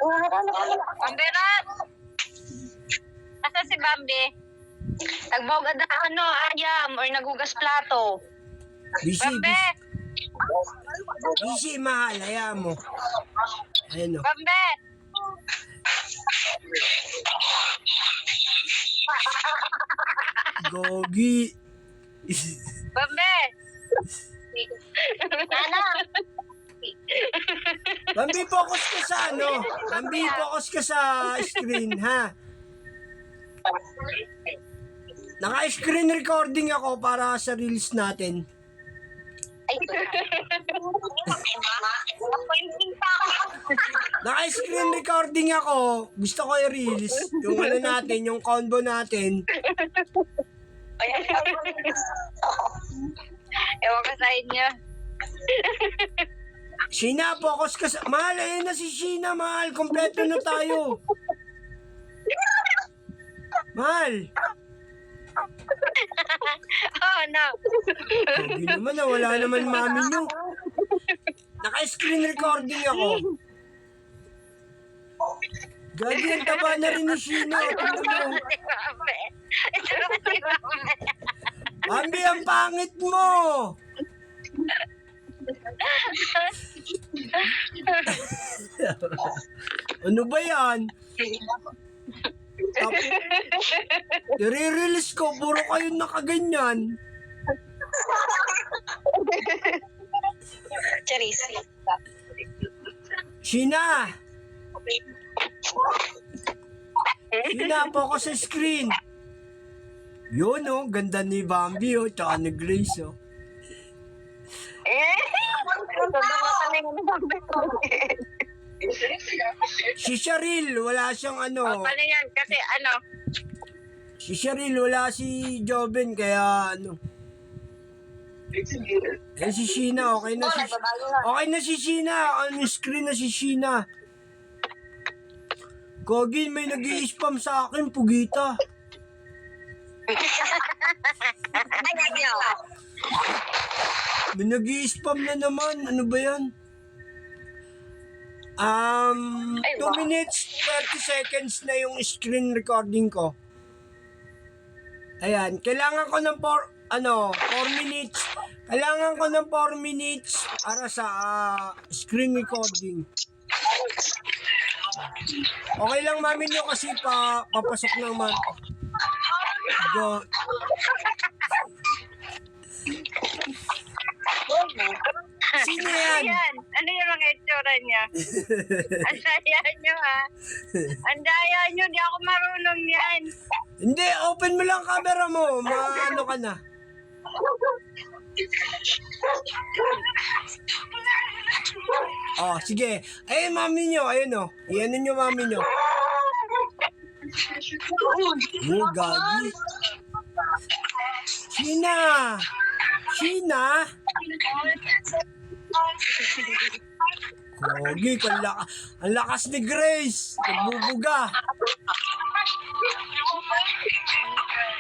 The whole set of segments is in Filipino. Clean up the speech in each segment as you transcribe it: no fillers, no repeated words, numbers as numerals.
Pamberat! Asa si Bambi? Nagmawag na ayam or nagugas plato. Busy, Bambi! busy, mahal. Hayaan mo. Ayan o. Bambi! Gogi. Bambi! Nana! Bambi, focus ka sa ano? Bambi, focus ka sa screen, ha? Naka-screen recording ako para sa reels natin. Appointment pa ako. Naka-screen recording ako. Gusto ko i-reels. Yung ano natin, yung combo natin. Ewan ko sa inyo. Sheena, focus ka sa... Mahal, ayun na si Sheena, mahal. Kompleto na tayo. Mahal. Oh, no. Sabi naman na, wala naman mami nyo. Naka-screen recording ako. Gagi, ang taba na rin ni Sheena. Tingnan mo. Ito naman si Bambi. Bambi, ang pangit mo. Ano ba yan? I-release ko, puro kayo nakaganyan. Charis. Sheena! Sheena, focus sa screen. Yun oh, ganda ni Bambi oh, tsaka ni Grace oh. Si Cheryl, wala siyang ano. Paano yan? Kasi ano? Si Cheryl, wala si Joven, kaya ano. Eh si Sheena, okay na si Sheena. On screen na si Sheena. Gogi, may nag-i-spam sa akin, pugita. May nag-i-spam na naman. Ano ba yan? 2 minutes 30 seconds na yung screen recording ko. Ayan, kailangan ko ng 4 minutes. Kailangan ko ng 4 minutes para sa screen recording. Okay lang mami nyo kasi papasok naman. Go. Sino yan? Ano yung mga itsura niya? Ang daya nyo ha. Ang daya nyo, di ako marunong yan. Hindi, open mo lang camera mo. Maano ka na. Oh, sige. Ayun, mami nyo. Ayun o. Iyan nyo, mami nyo. Oh, gagi. Sheena! Sheena! Gogi, ang lakas ni Grace. Nagbubuga.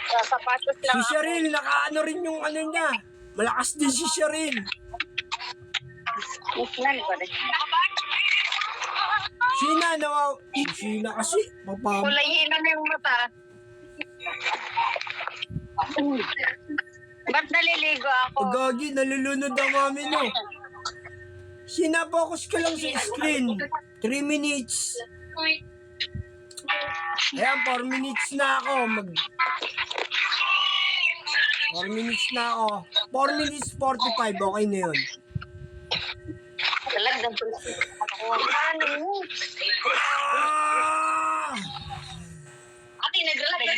Sa sapatos lang Si Cheryl, nakaano rin yung ano niya. Malakas din si Cheryl. Sheena, si Sheena kasi. Kulay hina na yung mata. Ba't naliligo ako? Gagi, nalulunod ang mami no. Sheena, focus ka lang sa screen. 3 minutes. Ayan, 4 minutes na ako. 4 minutes na ako. 4 minutes 45, okay na yun. Talagang Ate, naglalagay.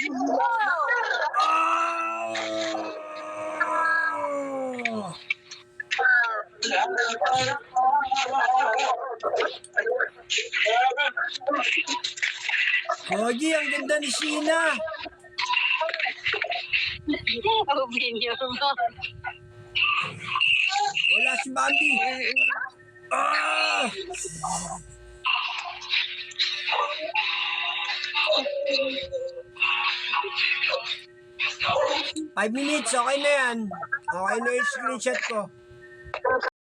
Gogi, ang ganda ni Sheena. Opinion mo. Wala si Bambi. Ah! 5 minutes, okay na yan. Okay na yung screenshot ko.